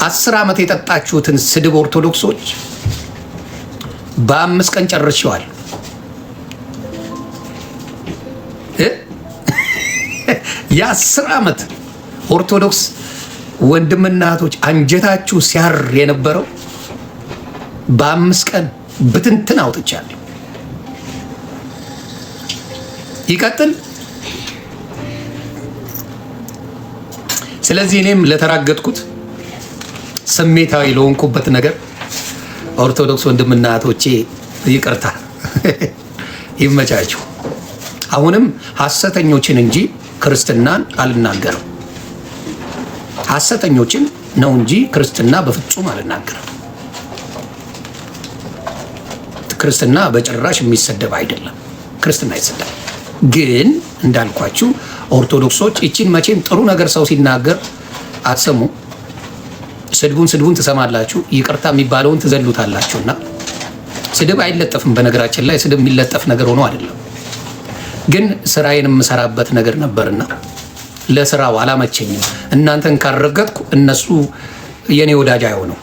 10 ዓመት የጠጣችሁትን ስድብ ኦርቶዶክሶች በ5 ቀን ጨርሼዋል። የ10 ዓመት ኦርቶዶክስ ወንድምና እህቶች አንጀታችሁ ሲያር የነበረው በ5 ቀን ብትንትን አውጥቻለሁ። ይቀጥል። ስለዚህ እኔም ለተራገጥኩት ስሜታዊ ለሆንኩበት ነገር ኦርቶዶክስ ወንድምና እህቶቼ ይቅርታ፣ ይመቻችሁ። አሁንም ሐሰተኞችን እንጂ ክርስትናን አልናገርም። ሐሰተኞችን ነው እንጂ ክርስትና በፍጹም አልናገርም። ክርስትና በጭራሽ የሚሰደብ አይደለም። ክርስትና አይሰደብ። ግን እንዳልኳችሁ ኦርቶዶክሶች እቺን መቼም ጥሩ ነገር ሰው ሲናገር አትሰሙ። ስድቡን ትሰማላችሁ፣ ይቅርታ የሚባለውን ትዘሉታላችሁና ስድብ አይለጠፍም። በነገራችን ላይ ስድብ የሚለጠፍ ነገር ሆኖ አይደለም። ግን ስራዬን የምሰራበት ነገር ነበርና ለስራው አላመቸኝም። እናንተን ካረገጥኩ እነሱ የኔ ወዳጅ አይሆነው።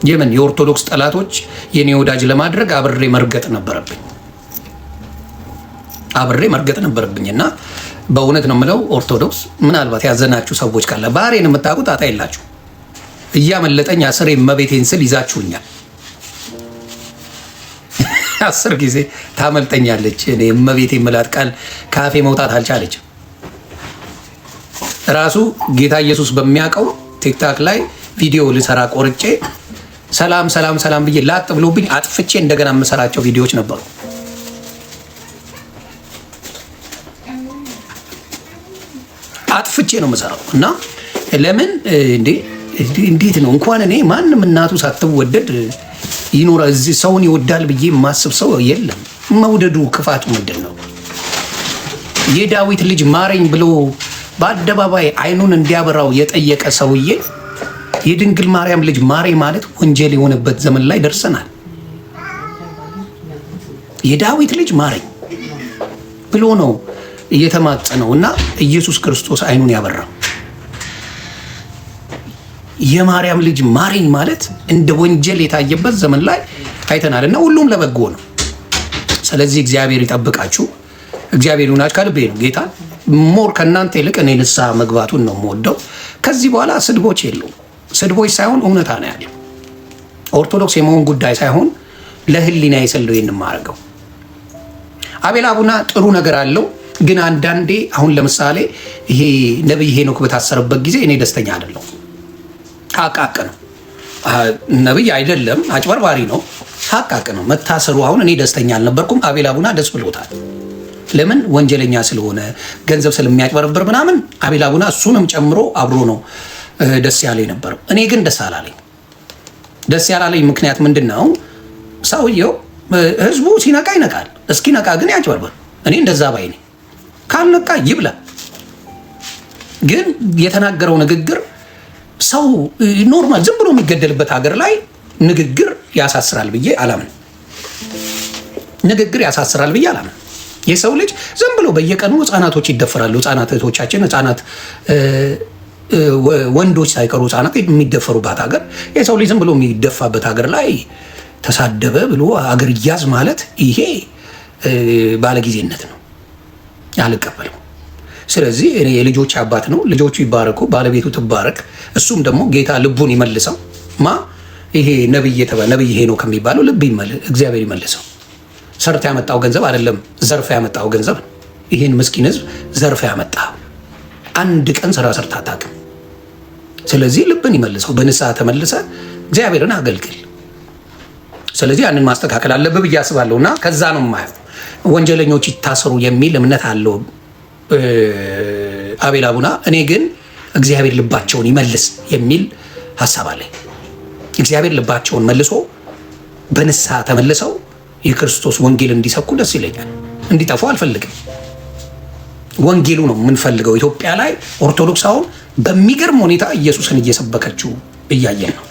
የምን የኦርቶዶክስ ጠላቶች የኔ ወዳጅ ለማድረግ አብሬ መርገጥ ነበረብኝና በእውነት ነው የምለው ኦርቶዶክስ ምናልባት ያዘናችሁ ሰዎች ካለ ባህሬን የምታውቁት ጣጣ የላችሁ። እያመለጠኝ 10 እመቤቴን ስል ይዛችሁኛል። 10 ጊዜ ታመልጠኛለች። እኔ እመቤቴ የምላት ቃል ካፌ መውጣት አልቻለችም። ራሱ ጌታ ኢየሱስ በሚያውቀው ቲክታክ ላይ ቪዲዮ ልሰራ ቆርጬ ሰላም ብዬ ላጥ ብሎብኝ አጥፍቼ እንደገና የምሰራቸው ቪዲዮዎች ነበሩ። አጥፍቼ ነው የምሰራው እና ለምን እንዴት ነው እንኳን እኔ ማንም እናቱ ሳትወደድ ይኖራ እዚህ ሰውን ይወዳል ብዬ የማስብ ሰው የለም። መውደዱ ክፋቱ ምንድን ነው? የዳዊት ልጅ ማረኝ ብሎ በአደባባይ አይኑን እንዲያበራው የጠየቀ ሰውዬ የድንግል ማርያም ልጅ ማሬ ማለት ወንጀል የሆነበት ዘመን ላይ ደርሰናል። የዳዊት ልጅ ማረኝ ብሎ ነው እየተማጸነው እና ኢየሱስ ክርስቶስ አይኑን ያበራው። የማርያም ልጅ ማረኝ ማለት እንደ ወንጀል የታየበት ዘመን ላይ አይተናል እና ሁሉም ለበጎ ነው። ስለዚህ እግዚአብሔር ይጠብቃችሁ። እግዚአብሔር ይሁናችሁ። ከልቤ ነው ጌታ ሞር ከእናንተ ይልቅ እኔ ንስሐ መግባቱን ነው የምወደው። ከዚህ በኋላ ስድቦች የሉም። ስድቦች ሳይሆን እውነታ ነው ያለው። ኦርቶዶክስ የመሆን ጉዳይ ሳይሆን ለህሊና የሰለው የማረገው። አቤል አቡና ጥሩ ነገር አለው፣ ግን አንዳንዴ አሁን ለምሳሌ ይሄ ነብይ ሄኖክ በታሰረበት ጊዜ እኔ ደስተኛ አይደለሁም። ሀቃቅ ነው። ነብይ አይደለም፣ አጭበርባሪ ነው። ሀቃቅ ነው መታሰሩ። አሁን እኔ ደስተኛ አልነበርኩም። አቤል አቡና ደስ ብሎታል። ለምን? ወንጀለኛ ስለሆነ ገንዘብ ስለሚያጭበረብር ምናምን። አቤል አቡና እሱንም ጨምሮ አብሮ ነው ደስ ያለ የነበረው። እኔ ግን ደስ አላለኝ። ደስ ያላለኝ ምክንያት ምንድን ነው? ሰውየው ህዝቡ ሲነቃ ይነቃል፣ እስኪነቃ ግን ያጭበርበር። እኔ እንደዛ ባይ ነኝ። ካልነቃ ይብላ። ግን የተናገረው ንግግር ሰው ኖርማል ዝም ብሎ የሚገደልበት ሀገር ላይ ንግግር ያሳስራል ብዬ አላምን። ንግግር ያሳስራል ብዬ አላምን። የሰው ልጅ ዝም ብሎ በየቀኑ ህፃናቶች ይደፈራሉ። ህፃናት እህቶቻችን፣ ህፃናት ወንዶች ሳይቀሩ ህፃናት የሚደፈሩባት ሀገር፣ የሰው ልጅ ዝም ብሎ የሚደፋበት ሀገር ላይ ተሳደበ ብሎ አገር ይያዝ ማለት ይሄ ባለጊዜነት ነው። አልቀበልም። ስለዚህ እኔ የልጆች አባት ነው። ልጆቹ ይባረኩ፣ ባለቤቱ ትባረክ። እሱም ደግሞ ጌታ ልቡን ይመልሰው። ይሄ ነብይ ሄኖክ ከሚባለው ልብ እግዚአብሔር ይመልሰው። ሰርተ ያመጣው ገንዘብ አይደለም፣ ዘርፈ ያመጣው ገንዘብ ነው። ይህን ምስኪን ህዝብ ዘርፈ ያመጣ አንድ ቀን ስራ ሰርታ አታውቅም። ስለዚህ ልብን ይመልሰው። በንስሐ ተመልሰ እግዚአብሔርን አገልግል። ስለዚህ ያንን ማስተካከል አለብህ ብዬ አስባለሁ እና ከዛ ነው የማየው። ወንጀለኞች ይታሰሩ የሚል እምነት አለው አቤል አቡና። እኔ ግን እግዚአብሔር ልባቸውን ይመልስ የሚል ሀሳብ አለኝ። እግዚአብሔር ልባቸውን መልሶ በንስሐ ተመልሰው የክርስቶስ ወንጌል እንዲሰብኩ ደስ ይለኛል። እንዲጠፉ አልፈልግም። ወንጌሉ ነው የምንፈልገው። ኢትዮጵያ ላይ ኦርቶዶክስ አሁን በሚገርም ሁኔታ ኢየሱስን እየሰበከችው እያየን ነው።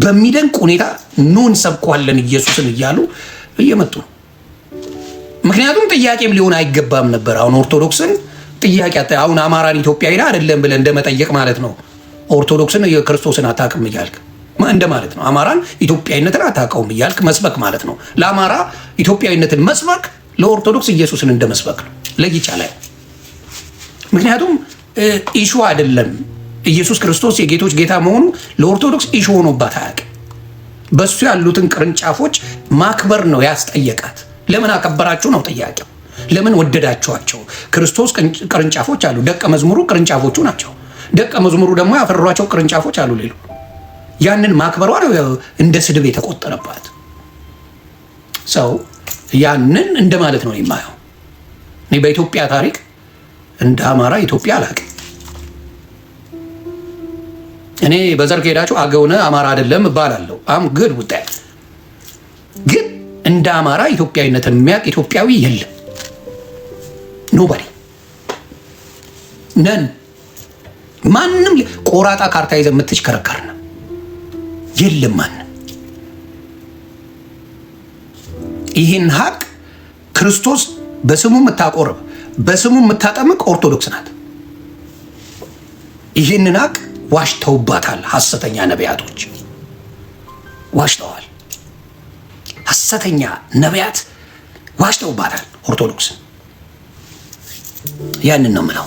በሚደንቅ ሁኔታ ኑ እንሰብከዋለን ኢየሱስን እያሉ እየመጡ ነው። ምክንያቱም ጥያቄም ሊሆን አይገባም ነበር። አሁን ኦርቶዶክስን ጥያቄ አሁን አማራን ኢትዮጵያዊ አይደለም ብለን እንደመጠየቅ ማለት ነው። ኦርቶዶክስን የክርስቶስን አታውቅም እያልክ እንደማለት ነው። አማራን ኢትዮጵያዊነትን አታውቀውም እያልክ መስበክ ማለት ነው። ለአማራ ኢትዮጵያዊነትን መስበክ ለኦርቶዶክስ ኢየሱስን እንደ መስበክ ነው። ለይቻላል። ምክንያቱም ኢሹ አይደለም። ኢየሱስ ክርስቶስ የጌቶች ጌታ መሆኑ ለኦርቶዶክስ ኢሹ ሆኖባት አያውቅም። በሱ ያሉትን ቅርንጫፎች ማክበር ነው ያስጠየቃት። ለምን አከበራችሁ ነው ጥያቄው። ለምን ወደዳችኋቸው? ክርስቶስ ቅርንጫፎች አሉ፣ ደቀ መዝሙሩ ቅርንጫፎቹ ናቸው። ደቀ መዝሙሩ ደግሞ ያፈሯቸው ቅርንጫፎች አሉ ሌሉ። ያንን ማክበሯ ነው እንደ ስድብ የተቆጠረባት። ሰው ያንን እንደ ማለት ነው የማየው። እኔ በኢትዮጵያ ታሪክ እንደ አማራ ኢትዮጵያ አላውቅም። እኔ በዘር ከሄዳችሁ አገውነ አማራ አይደለም እባላለሁ። አም ግድ ውጣይ ግን እንደ አማራ ኢትዮጵያዊነትን የሚያውቅ ኢትዮጵያዊ የለም። ኖባዲ ነን። ማንም ቆራጣ ካርታ ይዘህ የምትሽከረከር ነው የለም። ማንም ይህን ሀቅ ክርስቶስ በስሙ የምታቆርብ በስሙ የምታጠምቅ ኦርቶዶክስ ናት። ይህንን ሀቅ ዋሽተውባታል። ሐሰተኛ ነቢያቶች ዋሽተዋል። ሐሰተኛ ነቢያት ዋሽተውባታል ኦርቶዶክስ። ያንን ነው የምለው።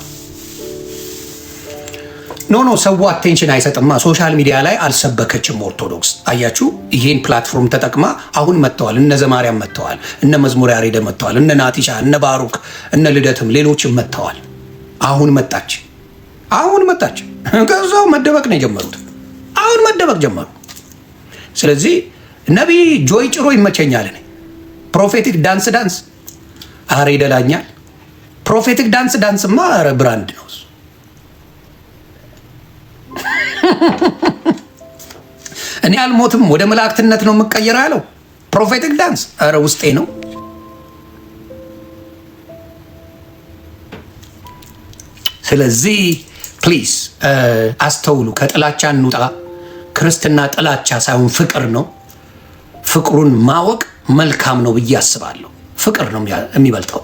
ኖ ሰው አቴንሽን አይሰጥማ። ሶሻል ሚዲያ ላይ አልሰበከችም ኦርቶዶክስ። አያችሁ፣ ይሄን ፕላትፎርም ተጠቅማ አሁን መጥተዋል። እነ ዘማርያም መጥተዋል፣ እነ መዝሙር ያሬድ መጥተዋል፣ እነ ናቲሻ፣ እነ ባሩክ፣ እነ ልደትም ሌሎችም መጥተዋል። አሁን መጣች። ከዛው መደበቅ ነው የጀመሩት። አሁን መደበቅ ጀመሩ። ስለዚህ ነቢይ ጆይ ጭሮ ይመቸኛል። እኔ ፕሮፌቲክ ዳንስ አረ ይደላኛል። ፕሮፌቲክ ዳንስማ አረ ብራንድ ነው። እኔ አልሞትም ወደ መላእክትነት ነው የምቀየረው ያለው ፕሮፌቲክ ዳንስ አረ ውስጤ ነው። ስለዚህ ፕሊዝ አስተውሉ። ከጥላቻ እንውጣ። ክርስትና ጥላቻ ሳይሆን ፍቅር ነው። ፍቅሩን ማወቅ መልካም ነው ብዬ አስባለሁ። ፍቅር ነው የሚበልጠው።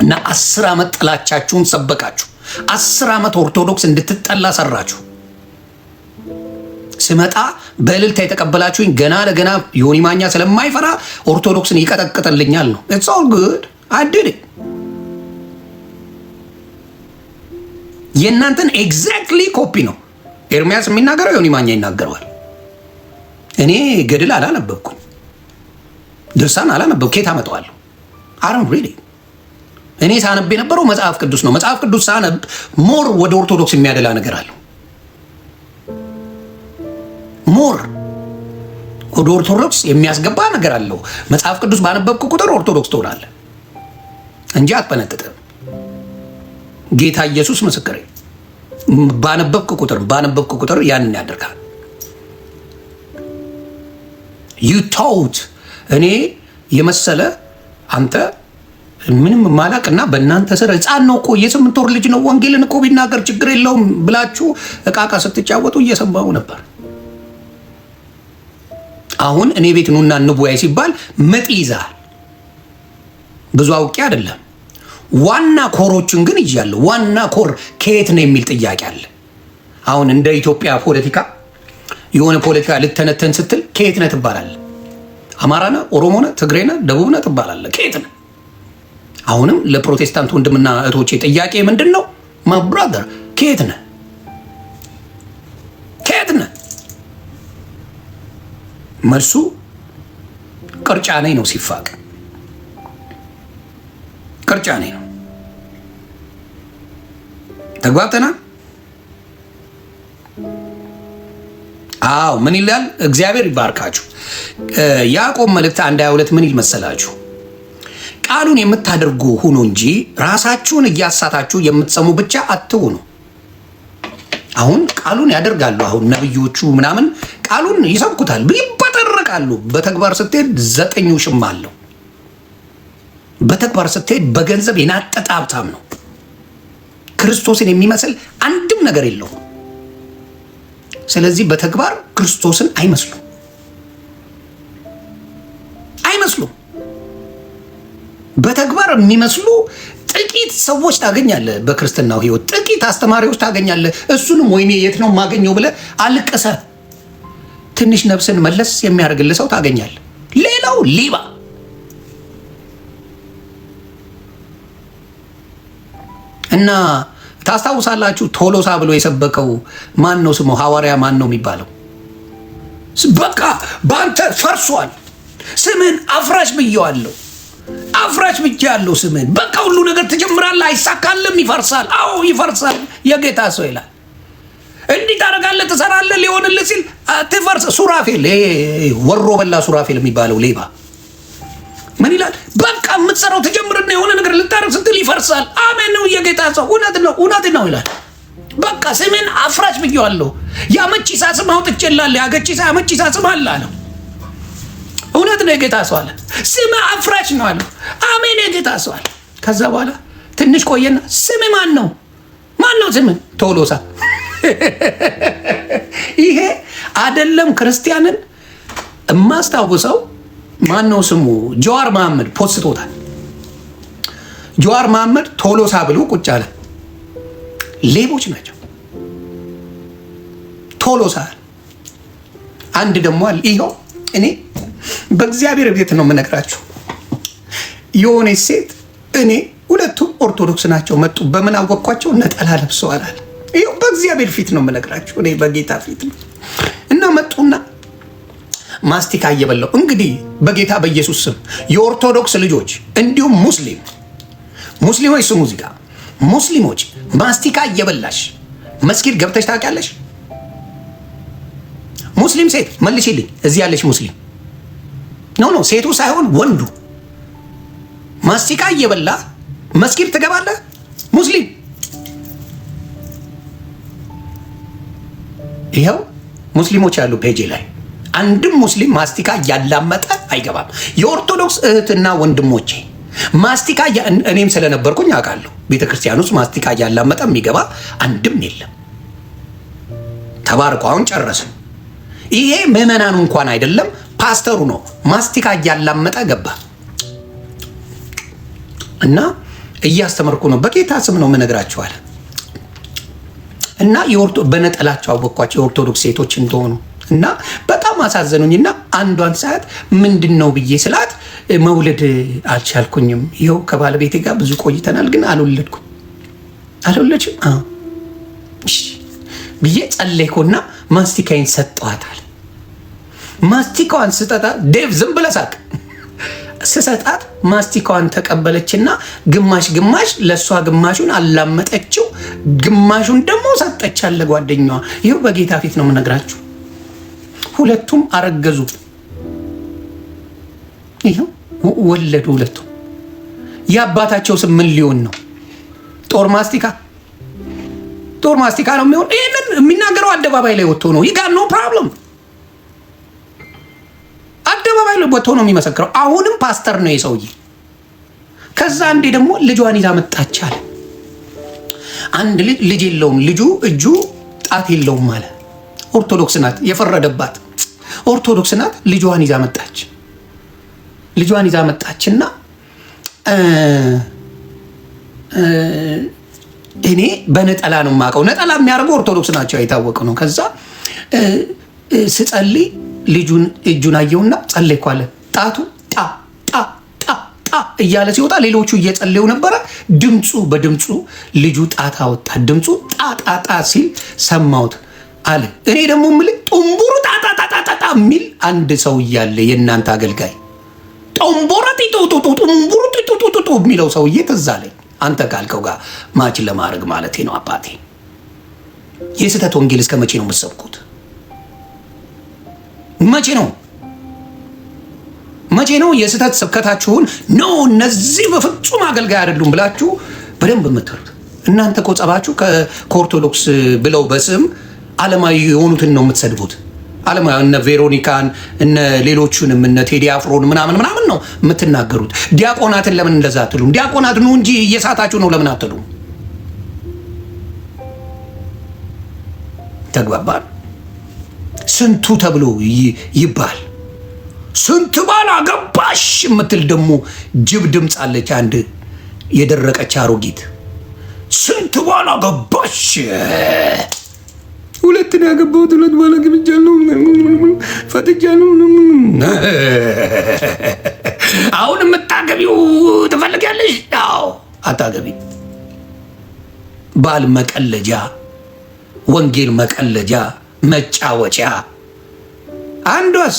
እና 10 ዓመት ጥላቻችሁን ሰበካችሁ። 10 ዓመት ኦርቶዶክስ እንድትጠላ ሰራችሁ። ስመጣ በእልልታ የተቀበላችሁኝ ገና ለገና ዮኒ ማኛ ስለማይፈራ ኦርቶዶክስን ይቀጠቅጥልኛል ነው። ኢትስ ኦል ጉድ አድድ የእናንተን ኤግዛክትሊ ኮፒ ነው ኤርሚያስ የሚናገረው፣ ዮኒ ማኛ ይናገረዋል። እኔ ገድል አላነበብኩም፣ ድርሳን አላነበብኩም። ኬት አመጣዋለሁ? አረም ሪሊ እኔ ሳነብ የነበረው መጽሐፍ ቅዱስ ነው። መጽሐፍ ቅዱስ ሳነብ ሞር ወደ ኦርቶዶክስ የሚያደላ ነገር አለው። ሞር ወደ ኦርቶዶክስ የሚያስገባ ነገር አለው። መጽሐፍ ቅዱስ ባነበብኩ ቁጥር ኦርቶዶክስ ትሆናለህ እንጂ አትፈነጥጥም። ጌታ ኢየሱስ ምስክሬ፣ ባነበብኩ ቁጥር ያንን ያደርጋል። ዩታውት እኔ የመሰለ አንተ ምንም ማላቅና በእናንተ ስር ሕፃን ነው እኮ የ8 ወር ልጅ ነው ወንጌልን እኮ ቢናገር ችግር የለውም ብላችሁ እቃቃ ስትጫወቱ እየሰማሁ ነበር። አሁን እኔ ቤት ኑና እንወያይ ሲባል ምጥ ይዛል። ብዙ አውቄ አይደለም፣ ዋና ኮሮችን ግን ይያለሁ። ዋና ኮር ከየት ነው የሚል ጥያቄ አለ። አሁን እንደ ኢትዮጵያ ፖለቲካ የሆነ ፖለቲካ ልተነተን ስትል ከየት ነህ ትባላለህ። አማራ ነህ፣ ኦሮሞ ነህ፣ ትግሬ ነህ፣ ደቡብ ነህ ትባላለህ። ከየት ነህ? አሁንም ለፕሮቴስታንት ወንድምና እህቶቼ ጥያቄ ምንድን ነው? ማይ ብራዘር ከየት ነህ? ከየት ነህ? መልሱ ቅርጫ ነኝ ነው። ሲፋቅ ቅርጫ ነኝ ነው። ተግባብተናል? አዎ። ምን ይላል? እግዚአብሔር ይባርካችሁ። ያዕቆብ መልእክት 1:22 ምን ይል መሰላችሁ? ቃሉን የምታደርጉ ሁኑ እንጂ ራሳችሁን እያሳታችሁ የምትሰሙ ብቻ አትሁኑ። አሁን ቃሉን ያደርጋሉ። አሁን ነብዮቹ ምናምን ቃሉን ይሰብኩታል፣ ይበጠረቃሉ። በተግባር ስትሄድ 9 ውሽማ አለው። በተግባር ስትሄድ በገንዘብ የናጠጠ ሀብታም ነው። ክርስቶስን የሚመስል አንድም ነገር የለውም። ስለዚህ በተግባር ክርስቶስን አይመስሉም። በተግባር የሚመስሉ ጥቂት ሰዎች ታገኛለህ፣ በክርስትናው ህይወት ጥቂት አስተማሪዎች ታገኛለህ። እሱንም ወይኔ የት ነው የማገኘው ብለህ አልቅሰህ ትንሽ ነፍስን መለስ የሚያደርግልህ ሰው ታገኛለህ። ሌላው ሌባ እና ታስታውሳላችሁ፣ ቶሎሳ ብሎ የሰበከው ማን ነው ስሙ? ሐዋርያ ማን ነው የሚባለው? በቃ በአንተ ፈርሷል፣ ስምህን አፍራሽ ብዬዋለሁ፣ አፍራሽ ብዬዋለሁ ስምህን። በቃ ሁሉ ነገር ትጀምራለህ፣ አይሳካልም፣ ይፈርሳል። አዎ ይፈርሳል። የጌታ ሰው ይላል እንዲህ ታደርጋለህ፣ ትሰራለህ፣ ሊሆንልህ ሲል ትፈርስ። ሱራፌል ወሮ በላ ሱራፌል የሚባለው ሌባ ምን ይላል? በቃ የምትሰራው ትጀምርና የሆነ ነገር ልታረግ ስትል ይፈርሳል። አሜን ነው የጌታ ሰው፣ እውነት ነው፣ እውነት ነው ይላል። በቃ ስሜን አፍራሽ ብዬዋለሁ፣ ያመቺሳ ስም አውጥቼልሃለሁ፣ ያገቺሳ ያመቺሳ ስም አለ አለው። እውነት ነው የጌታ ሰው አለ። ስም አፍራሽ ነው አለው። አሜን የጌታ ሰው አለ። ከዛ በኋላ ትንሽ ቆየና ስም ማን ነው? ማን ነው ስም? ቶሎሳ። ይሄ አይደለም ክርስቲያንን የማስታውሰው ማን ነው ስሙ? ጀዋር መሐመድ ፖስቶታል። ጀዋር መሐመድ ቶሎሳ ብሎ ቁጭ አለ። ሌቦች ናቸው ቶሎሳ። አንድ ደግሞ አለ። ይኸው እኔ በእግዚአብሔር ቤት ነው የምነግራችሁ። የሆነች ሴት እኔ ሁለቱም ኦርቶዶክስ ናቸው መጡ። በምን አወቅኳቸው? ነጠላ ለብሰዋል አለ። ይኸው በእግዚአብሔር ፊት ነው የምነግራችሁ፣ እኔ በጌታ ፊት ነው። እና መጡና ማስቲካ እየበላው እንግዲህ በጌታ በኢየሱስ ስም የኦርቶዶክስ ልጆች እንዲሁም ሙስሊሞች ስሙ እዚህ ጋር ሙስሊሞች ማስቲካ እየበላሽ መስጊድ ገብተሽ ታውቂያለሽ? ሙስሊም ሴት መልሽልኝ፣ እዚህ ያለሽ ሙስሊም ኖ ሴቱ ሳይሆን ወንዱ ማስቲካ እየበላ መስጊድ ትገባለህ? ሙስሊም ይኸው ሙስሊሞች ያሉ ፔጅ ላይ አንድም ሙስሊም ማስቲካ እያላመጠ አይገባም። የኦርቶዶክስ እህትና ወንድሞቼ ማስቲካ እኔም ስለነበርኩኝ አውቃለሁ። ቤተክርስቲያን ውስጥ ማስቲካ እያላመጠ የሚገባ አንድም የለም። ተባርኮ አሁን ጨረስን። ይሄ ምዕመናኑ እንኳን አይደለም ፓስተሩ ነው ማስቲካ እያላመጠ ገባ። እና እያስተመርኩ ነው፣ በጌታ ስም ነው የምነግራችኋል። እና በነጠላቸው አወቅኳቸው የኦርቶዶክስ ሴቶች እንደሆኑ እና በጣም አሳዘኑኝና አንዷን ሰዓት ምንድን ነው ብዬ ስላት መውለድ አልቻልኩኝም፣ ይኸው ከባለቤቴ ጋር ብዙ ቆይተናል፣ ግን አልወለድኩም። አልወለድሽም? አዎ ብዬ ጸለይኩና ማስቲካዬን ሰጠዋታል። ማስቲካዋን ስጠጣ ዴቭ ዝም ብለህ ሳቅ። ስሰጣት ማስቲካዋን ተቀበለችና ግማሽ ለእሷ ግማሹን አላመጠችው፣ ግማሹን ደግሞ ሰጠች አለ ጓደኛዋ። ይኸው በጌታ ፊት ነው የምነግራችሁ። ሁለቱም አረገዙ፣ ይኸው ወለዱ ሁለቱም። የአባታቸው ስም ምን ሊሆን ነው? ጦር ማስቲካ ነው የሚሆን። ይህንን የሚናገረው አደባባይ ላይ ወጥቶ ነው። ይጋ ኖ ፕሮብለም አደባባይ ላይ ወጥቶ ነው የሚመሰክረው። አሁንም ፓስተር ነው የሰውዬ። ከዛ አንዴ ደግሞ ልጇን ይዛ መጣች አለ። አንድ ልጅ የለውም ልጁ፣ እጁ ጣት የለውም አለ። ኦርቶዶክስ ናት፣ የፈረደባት ኦርቶዶክስ ናት። ልጇን ይዛ መጣችና እኔ በነጠላ ነው የማውቀው። ነጠላ የሚያደርጉ ኦርቶዶክስ ናቸው፣ የታወቀ ነው። ከዛ ስጸልይ ልጁን እጁን አየውና ጸለይኩ አለ። ጣቱ ጣ እያለ ሲወጣ ሌሎቹ እየጸለዩ ነበረ። በድምፁ ልጁ ጣት አወጣ። ድምፁ ጣ ሲል ሰማሁት አለ። እኔ ደግሞ የምልህ ጡንቡሩ ጣ የሚል አንድ ሰው እያለ የእናንተ አገልጋይ ጡንቡሩ ጡንቡሩ የሚለው ሰውዬ ትዝ አለኝ። አንተ ካልከው ጋር ማችን ለማድረግ ማለት ነው። አባቴ የስህተት ወንጌል እስከ መቼ ነው የምትሰብኩት? መቼ ነው የስህተት ስብከታችሁን ነው እነዚህ በፍጹም አገልጋይ አይደሉም ብላችሁ በደንብ የምትሉት? እናንተ እኮ ጸባችሁ ከኦርቶዶክስ ብለው በስም ዓለማዊ የሆኑትን ነው የምትሰድቡት። ዓለማዊ እነ ቬሮኒካን እነ ሌሎቹንም እነ ቴዲ አፍሮን ምናምን ነው የምትናገሩት። ዲያቆናትን ለምን እንደዛ አትሉም? ዲያቆናት ነው እንጂ እየሳታችሁ ነው ለምን አትሉም? ተግባባል። ስንቱ ተብሎ ይባል፣ ስንት ባል አገባሽ የምትል ደግሞ ጅብ ድምፅ አለች። አንድ የደረቀች አሮጊት ስንት ባል አገባሽ? 2 ነው ያገባሁት፣ 2 ባል አግብቻለሁ፣ ፈትቻለሁ። አሁን የምታገቢው ትፈልጊያለሽ? አዎ አታገቢ። ባል መቀለጃ፣ ወንጌል መቀለጃ፣ መጫወቻ። አንዷስ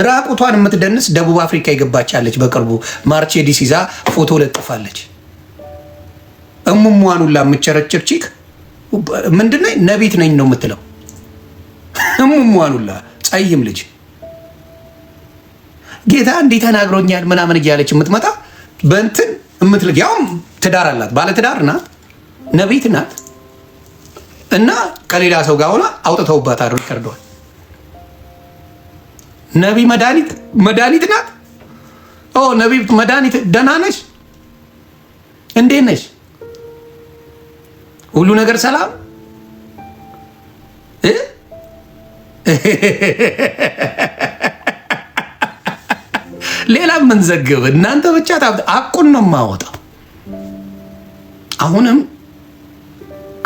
ራቁቷን የምትደንስ ደቡብ አፍሪካ የገባቻለች። በቅርቡ ማርቼዲስ ይዛ ፎቶ ለጥፋለች። እሙሟን ሁላ የምትቸረችር ቺክ ምንድነው? ነቢት ነኝ ነው የምትለው። እሙሟን ሁላ ጸይም ልጅ ጌታ እንዲህ ተናግሮኛል ምናምን እያለች የምትመጣ በእንትን የምትልቅ ያውም ትዳር አላት፣ ባለ ትዳር ናት፣ ነቢት ናት። እና ከሌላ ሰው ጋር ሆና አውጥተውባታል ሪከርዷል። ነቢ መድኃኒት ናት። ነቢ መድኃኒት። ደህና ነሽ? እንዴት ነሽ? ሁሉ ነገር ሰላም? ሌላ ምን ዘግብ? እናንተ ብቻ አቁን ነው የማወጣው። አሁንም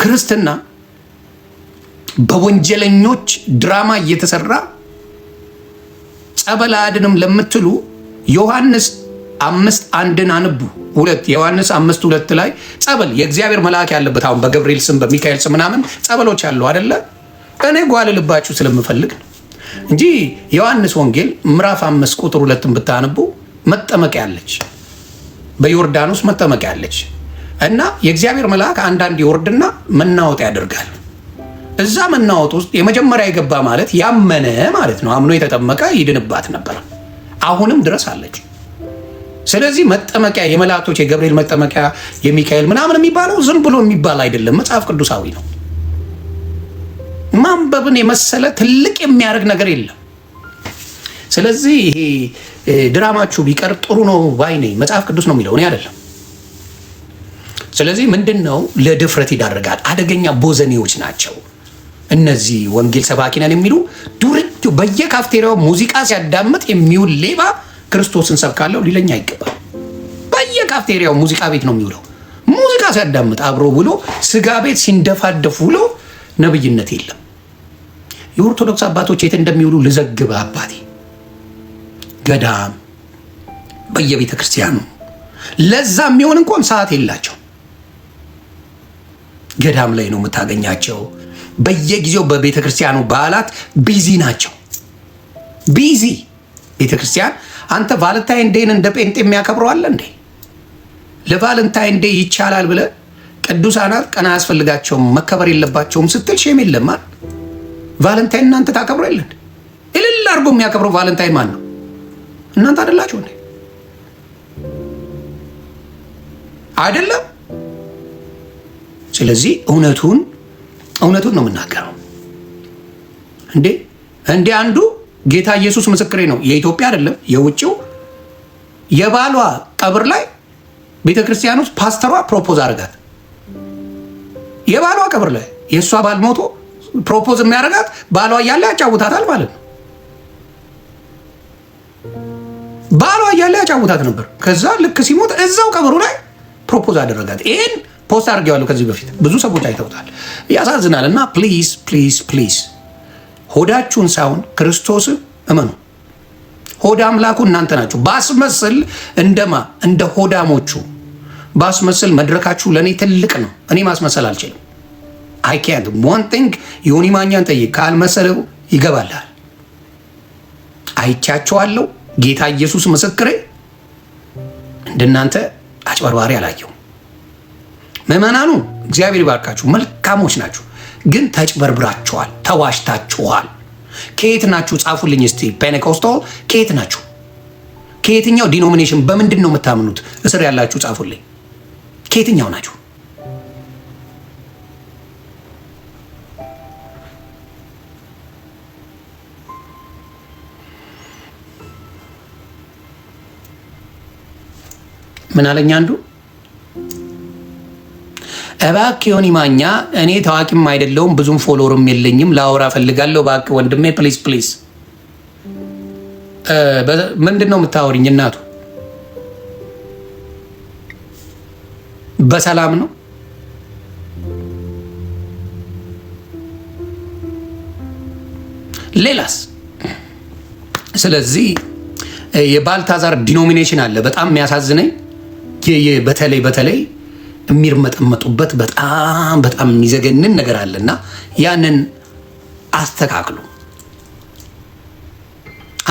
ክርስትና በወንጀለኞች ድራማ እየተሰራ ጸበል አያድንም ለምትሉ ዮሐንስ 5:1 አንቡ። 2 ዮሐንስ 5:2 ላይ ጸበል የእግዚአብሔር መልአክ ያለበት አሁን በገብርኤል ስም በሚካኤል ስም ምናምን ጸበሎች አሉ አይደለ? እኔ ጓልልባችሁ ስለምፈልግ እንጂ ዮሐንስ ወንጌል ምዕራፍ 5:2 ብታነቡ መጠመቂያ አለች፣ በዮርዳኖስ መጠመቂያ አለች። እና የእግዚአብሔር መልአክ አንዳንድ ይወርድና መናወጥ ያደርጋል። እዛ መናወጥ ውስጥ የመጀመሪያ የገባ ማለት ያመነ ማለት ነው። አምኖ የተጠመቀ ይድንባት ነበር። አሁንም ድረስ አለች። ስለዚህ መጠመቂያ የመላእክቶች የገብርኤል መጠመቂያ የሚካኤል ምናምን የሚባለው ዝም ብሎ የሚባል አይደለም፣ መጽሐፍ ቅዱሳዊ ነው። ማንበብን የመሰለ ትልቅ የሚያደርግ ነገር የለም። ስለዚህ ይሄ ድራማችሁ ቢቀር ጥሩ ነው ባይ ነኝ። መጽሐፍ ቅዱስ ነው የሚለው እኔ አይደለም። ስለዚህ ምንድን ነው ለድፍረት ይዳርጋል። አደገኛ ቦዘኔዎች ናቸው እነዚህ ወንጌል ሰባኪ ነን የሚሉ ዱርጆ። በየካፍቴሪያው ሙዚቃ ሲያዳምጥ የሚውል ሌባ ክርስቶስን ሰብካለሁ ሊለኛ አይገባም። በየካፍቴሪያው ሙዚቃ ቤት ነው የሚውለው። ሙዚቃ ሲያዳምጥ አብሮ ብሎ ስጋ ቤት ሲንደፋደፍ ውሎ ነብይነት የለም። የኦርቶዶክስ አባቶች የት እንደሚውሉ ልዘግብ አባቴ። ገዳም በየቤተ ክርስቲያኑ ለዛ የሚሆን እንኳን ሰዓት የላቸው። ገዳም ላይ ነው የምታገኛቸው። በየጊዜው በቤተ ክርስቲያኑ በዓላት ቢዚ ናቸው። ቢዚ ቤተ ክርስቲያን። አንተ ቫለንታይን ዴይን እንደ ጴንጤ የሚያከብረው አለ እንዴ? ለቫለንታይን ዴይ ይቻላል ብለ ቅዱሳናት ቀን አያስፈልጋቸውም መከበር የለባቸውም ስትል ሼም የለም። ቫለንታይን እናንተ ታከብሮ የለን? እልል አድርጎ የሚያከብረው ቫለንታይን ማን ነው? እናንተ አይደላችሁ እንዴ? አይደለም። ስለዚህ እውነቱን ነው የምናገረው። እንዴ አንዱ ጌታ ኢየሱስ ምስክሬ ነው። የኢትዮጵያ አይደለም የውጭው የባሏ ቀብር ላይ ቤተ ክርስቲያን ውስጥ ፓስተሯ ፕሮፖዝ አድርጋት። የባሏ ቀብር ላይ የእሷ ባል ሞቶ ፕሮፖዝ የሚያደርጋት ባሏ እያለ ያጫውታታል ማለት ነው። ባሏ እያለ ያጫውታት ነበር። ከዛ ልክ ሲሞት እዛው ቀብሩ ላይ ፕሮፖዝ አደረጋት። ይህን ፖስት አድርጌዋለሁ ከዚህ በፊት ብዙ ሰዎች አይተውታል። ያሳዝናል። እና ፕሊዝ ሆዳችሁን ሳይሆን ክርስቶስን እመኑ። ሆዳ አምላኩ እናንተ ናችሁ። ባስመስል እንደ ሆዳሞቹ ባስመስል መድረካችሁ ለእኔ ትልቅ ነው። እኔ ማስመሰል አልችልም። አይ ካንት ዋን ቲንግ ዮኒ ማኛን ጠይቅ፣ ካልመሰለው ይገባላል። አይቻቸዋለሁ። ጌታ ኢየሱስ ምስክሬ፣ እንደናንተ አጭበርባሪ አላየው። ምዕመናኑ እግዚአብሔር ይባርካችሁ፣ መልካሞች ናችሁ። ግን ተጭበርብራችኋል፣ ተዋሽታችኋል። ከየት ናችሁ? ጻፉልኝ እስቲ። ፔንቴኮስታል ከየት ናችሁ? ከየትኛው ዲኖሚኔሽን በምንድን ነው የምታምኑት? እስር ያላችሁ ጻፉልኝ። ከየትኛው ናችሁ? ምን አለኝ አንዱ፣ እባክህ ዮኒ ማኛ እኔ ታዋቂም አይደለሁም ብዙም ፎሎወርም የለኝም፣ ላወራ ፈልጋለሁ፣ እባክህ ወንድሜ ፕሊዝ። ምንድን ነው የምታወሪኝ? እናቱ በሰላም ነው። ሌላስ? ስለዚህ የባልታዛር ዲኖሚኔሽን አለ። በጣም የሚያሳዝነኝ በተለይ የሚርመጠመጡበት በጣም የሚዘገንን ነገር አለና ያንን አስተካክሉ።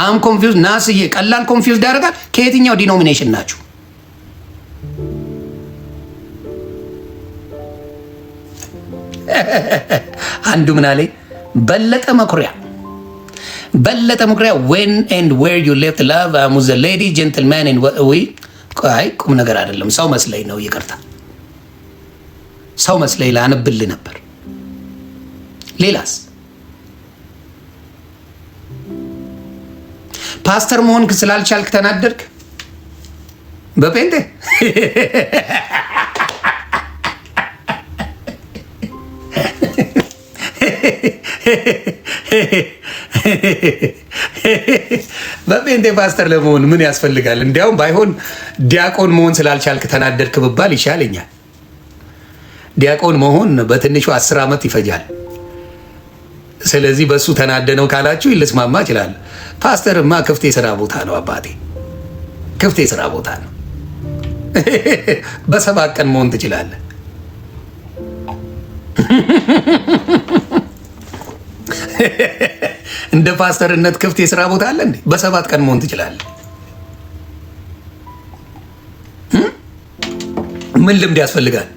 አም ኮንፊውዝ ናስዬ ቀላል ኮንፊውዝ ያደርጋል። ከየትኛው ዲኖሚኔሽን ናችሁ? አንዱ ምን አለኝ? በለጠ መኩሪያ when and where you left love was a lady gentleman and we አይ ቁም ነገር አይደለም። ሰው መስለኝ ነው። ይቅርታ ሰው መስለኝ ላነብልህ ነበር። ሌላስ? ፓስተር መሆን ስላልቻልክ ተናደድክ በጴንጤ? በጴንጤ ፓስተር ለመሆን ምን ያስፈልጋል? እንዲያውም ባይሆን ዲያቆን መሆን ስላልቻልክ ተናደድክ ብባል ይሻለኛል። ዲያቆን መሆን በትንሹ 10 ዓመት ይፈጃል። ስለዚህ በሱ ተናደነው ካላችሁ ልስማማ ይችላል። ፓስተርማ ክፍት የሥራ ቦታ ነው አባቴ፣ ክፍት የሥራ ቦታ ነው። በ7 ቀን መሆን ትችላለህ። እንደ ፓስተርነት ክፍት የሥራ ቦታ አለ እንዴ? በ7 ቀን መሆን ትችላለህ። ምን ልምድ ያስፈልጋል?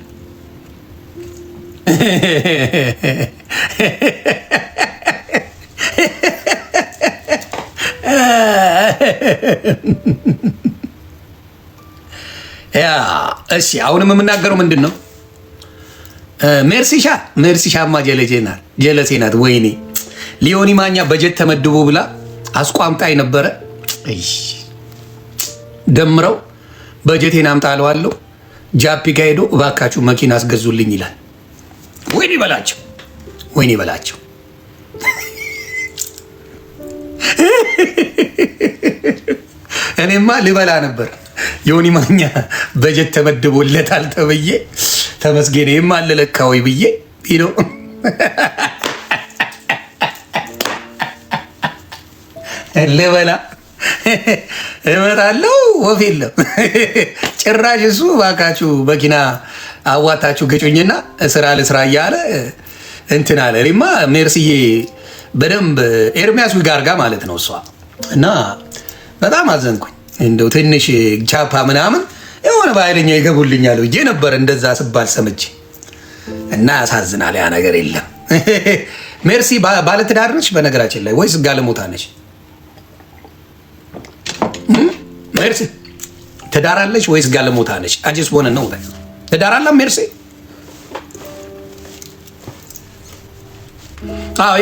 እሺ አሁንም የምናገረው ምንድን ነው? ሜርሲሻማ ጀለሴ ናት። ወይኔ ሊዮኒ ማኛ በጀት ተመድቦ ብላ አስቋምጣ ነበረ። ደምረው በጀቴን አምጣለዋለሁ። ጃፒ ጋ ሄዶ እባካችሁ መኪና አስገዙልኝ ይላል። ወይኔ በላቸው፣ ወይኔ በላቸው። እኔማ ልበላ ነበር። ዮኒ ማኛ በጀት ተመድቦለታል ተብዬ ተመስገን የማለለካዊ ብዬ ይሎ ልበላ እመጣለሁ። ወፍ የለም ጭራሽ። እሱ እባካችሁ መኪና አዋታችሁ ገጩኝና ስራ ልስራ እያለ እንትን አለ። እኔማ ሜርስዬ በደንብ ኤርሚያስ ጋርጋ ማለት ነው እሷ እና በጣም አዘንኩኝ። እንደው ትንሽ ቻፓ ምናምን የሆነ በኃይለኛው ይገቡልኛል ብዬ ነበር እንደዛ ስባል ሰምቼ እና ያሳዝናል። ያ ነገር የለም። ሜርሲ ባለትዳር ነች በነገራችን ላይ ወይስ ጋለሞታ ነች? ሜርሲ ትዳራለች ወይስ ጋለሞታ ነች? አጂስ ሆነ ነው ትዳር አለ ሜርሲ?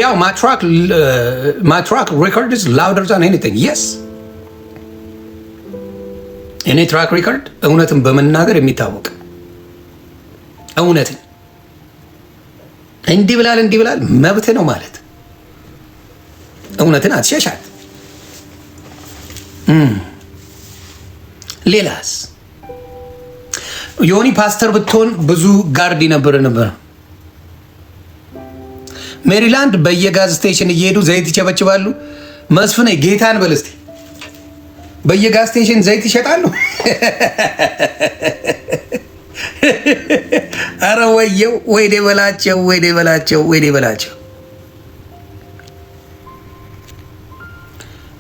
ያው my track record is louder than anything. Yes, እኔ ትራክ ሪከርድ እውነትን በመናገር የሚታወቅ እውነትን እንዲህ ብላል መብት ነው ማለት እውነትን አትሸሻት። ሌላስ? ዮኒ ፓስተር ብትሆን ብዙ ጋርድ ነበር። ሜሪላንድ በየጋዝ ስቴሽን እየሄዱ ዘይት ይቸበችባሉ። መስፍኔ ጌታን በል እስቲ በየጋዝ ስቴሽን ዘይት ይሸጣሉ። አረ ወየው፣ ወይኔ በላቸው፣ ወይኔ በላቸው፣ ወይኔ በላቸው።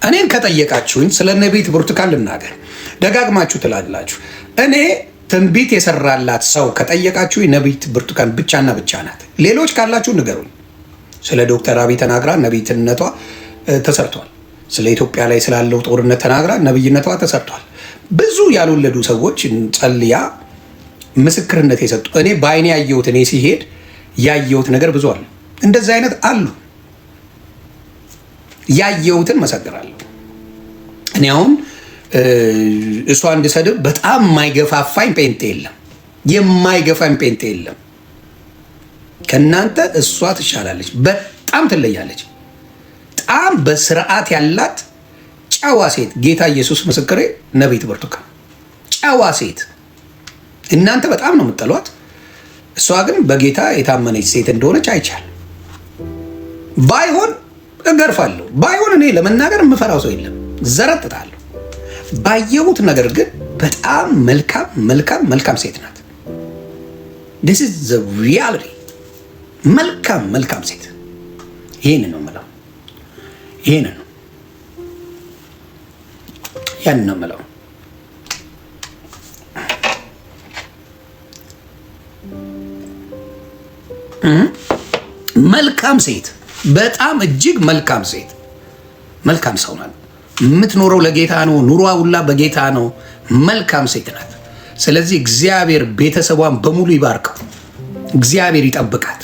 እኔን ከጠየቃችሁኝ ስለ ነቢይት ብርቱካን ልናገር። ደጋግማችሁ ትላላችሁ። እኔ ትንቢት የሰራላት ሰው ከጠየቃችሁ ነቢይት ብርቱካን ብቻና ብቻ ናት። ሌሎች ካላችሁ ንገሩኝ። ስለ ዶክተር አብይ ተናግራ ነቢይትነቷ ተሰርቷል። ስለ ኢትዮጵያ ላይ ስላለው ጦርነት ተናግራ ነቢይነቷ ተሰርቷል። ብዙ ያልወለዱ ሰዎች ጸልያ ምስክርነት የሰጡ እኔ በአይኔ ያየሁት እኔ ሲሄድ ያየሁት ነገር ብዙ አለ። እንደዚህ አይነት አሉ። ያየሁትን መሰክራለሁ። እኔ አሁን እሷ እንድሰድብ በጣም የማይገፋፋኝ ጴንጤ የለም፣ የማይገፋኝ ጴንጤ የለም። ከእናንተ እሷ ትሻላለች፣ በጣም ትለያለች። በጣም በስርዓት ያላት ጨዋ ሴት፣ ጌታ ኢየሱስ ምስክሬ፣ ነቢይት ብርቱካን ጨዋ ሴት። እናንተ በጣም ነው የምጠሏት። እሷ ግን በጌታ የታመነች ሴት እንደሆነች አይቻል። ባይሆን እገርፋለሁ። ባይሆን እኔ ለመናገር የምፈራው ሰው የለም፣ ዘረጥጣለሁ። ባየሁት ነገር ግን በጣም መልካም መልካም መልካም ሴት ናት። this is the reality። መልካም መልካም ሴት። ይሄንን ነው የምለው፣ ይሄንን ነው ያንን ነው የምለው። መልካም ሴት፣ በጣም እጅግ መልካም ሴት፣ መልካም ሰው ናት። የምትኖረው ለጌታ ነው። ኑሯ ሁላ በጌታ ነው። መልካም ሴት ናት። ስለዚህ እግዚአብሔር ቤተሰቧን በሙሉ ይባርከው። እግዚአብሔር ይጠብቃት።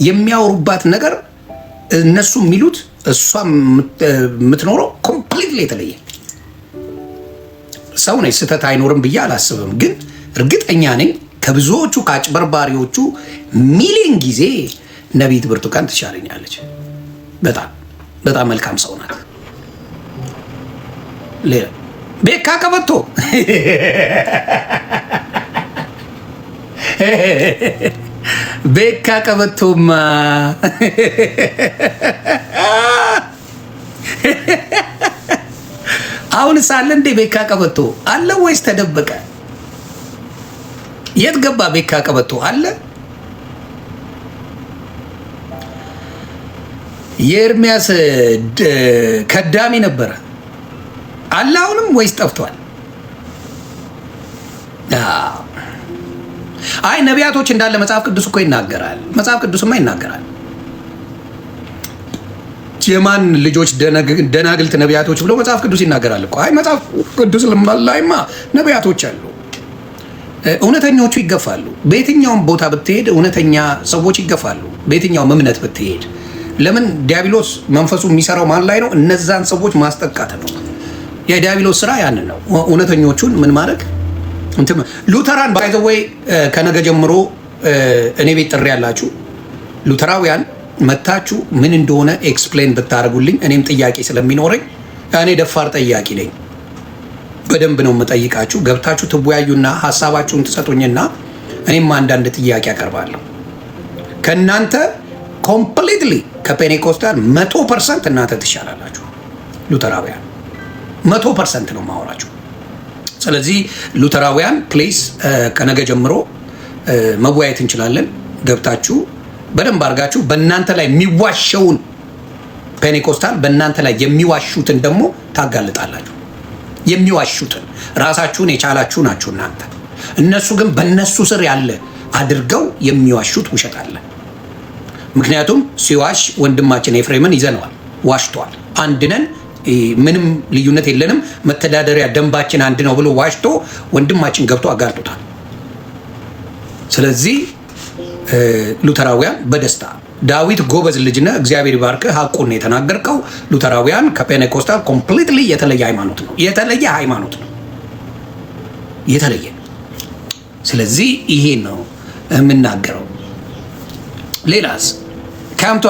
የሚያወሩባት ነገር እነሱ የሚሉት እሷ የምትኖረው ኮምፕሊትሊ የተለየ ሰው ነች። ስህተት አይኖርም ብዬ አላስብም፣ ግን እርግጠኛ ነኝ ከብዙዎቹ ከአጭበርባሪዎቹ ሚሊዮን ጊዜ ነቢይት ብርቱካን ትሻለኛለች። በጣም በጣም መልካም ሰው ናት። ሌላ ቤካ ቀበቶ ቤካ ቀበቶማ አሁን ሳለ እንዴ? ቤካ ቀበቶ አለ ወይስ ተደበቀ? የት ገባ? ቤካ ቀበቶ አለ? የኤርሚያስ ከዳሚ ነበረ አለ አሁንም ወይስ ጠፍቷል? አይ ነቢያቶች እንዳለ መጽሐፍ ቅዱስ እኮ ይናገራል። መጽሐፍ ቅዱስማ ይናገራል። የማን ልጆች ደናግልት ነቢያቶች ብሎ መጽሐፍ ቅዱስ ይናገራል እኮ። አይ መጽሐፍ ቅዱስ ላይማ ነቢያቶች አሉ። እውነተኞቹ ይገፋሉ። በየትኛውም ቦታ ብትሄድ እውነተኛ ሰዎች ይገፋሉ። በየትኛውም እምነት ብትሄድ ለምን? ዲያብሎስ መንፈሱ የሚሰራው ማን ላይ ነው? እነዛን ሰዎች ማስጠቃት ነው። የዲያብሎስ ስራ ያንን ነው። እውነተኞቹን ምን ማድረግ እንትን ሉተራን ባይዘወይ ከነገ ጀምሮ እኔ ቤት ጥሪ ያላችሁ ሉተራውያን መታችሁ ምን እንደሆነ ኤክስፕሌን ብታደርጉልኝ እኔም ጥያቄ ስለሚኖረኝ እኔ ደፋር ጠያቂ ነኝ። በደንብ ነው የምጠይቃችሁ። ገብታችሁ ትወያዩና ሀሳባችሁን ትሰጡኝና እኔም አንዳንድ ጥያቄ አቀርባለሁ። ከእናንተ ኮምፕሊትሊ ከፔኔኮስታል 100% እናንተ ትሻላላችሁ። ሉተራውያን 100% ነው የማወራችሁ። ስለዚህ ሉተራውያን ፕሌስ ከነገ ጀምሮ መወያየት እንችላለን። ገብታችሁ በደንብ አድርጋችሁ በእናንተ ላይ የሚዋሸውን ፔኔኮስታል በእናንተ ላይ የሚዋሹትን ደግሞ ታጋልጣላችሁ። የሚዋሹትን ራሳችሁን የቻላችሁ ናችሁ እናንተ። እነሱ ግን በእነሱ ስር ያለ አድርገው የሚዋሹት ውሸት አለ። ምክንያቱም ሲዋሽ ወንድማችን ኤፍሬምን ይዘነዋል። ዋሽቷል። አንድ ነን፣ ምንም ልዩነት የለንም፣ መተዳደሪያ ደንባችን አንድ ነው ብሎ ዋሽቶ ወንድማችን ገብቶ አጋልጦታል። ስለዚህ ሉተራውያን በደስታ ዳዊት ጎበዝ ልጅ ነህ፣ እግዚአብሔር ይባርክህ፣ ሀቁን ነው የተናገርከው። ሉተራውያን ከፔኔኮስታል ኮምፕሊትሊ የተለየ ሃይማኖት ነው። የተለየ ሃይማኖት ነው። የተለየ። ስለዚህ ይሄ ነው የምናገረው። ሌላስ ካምቶ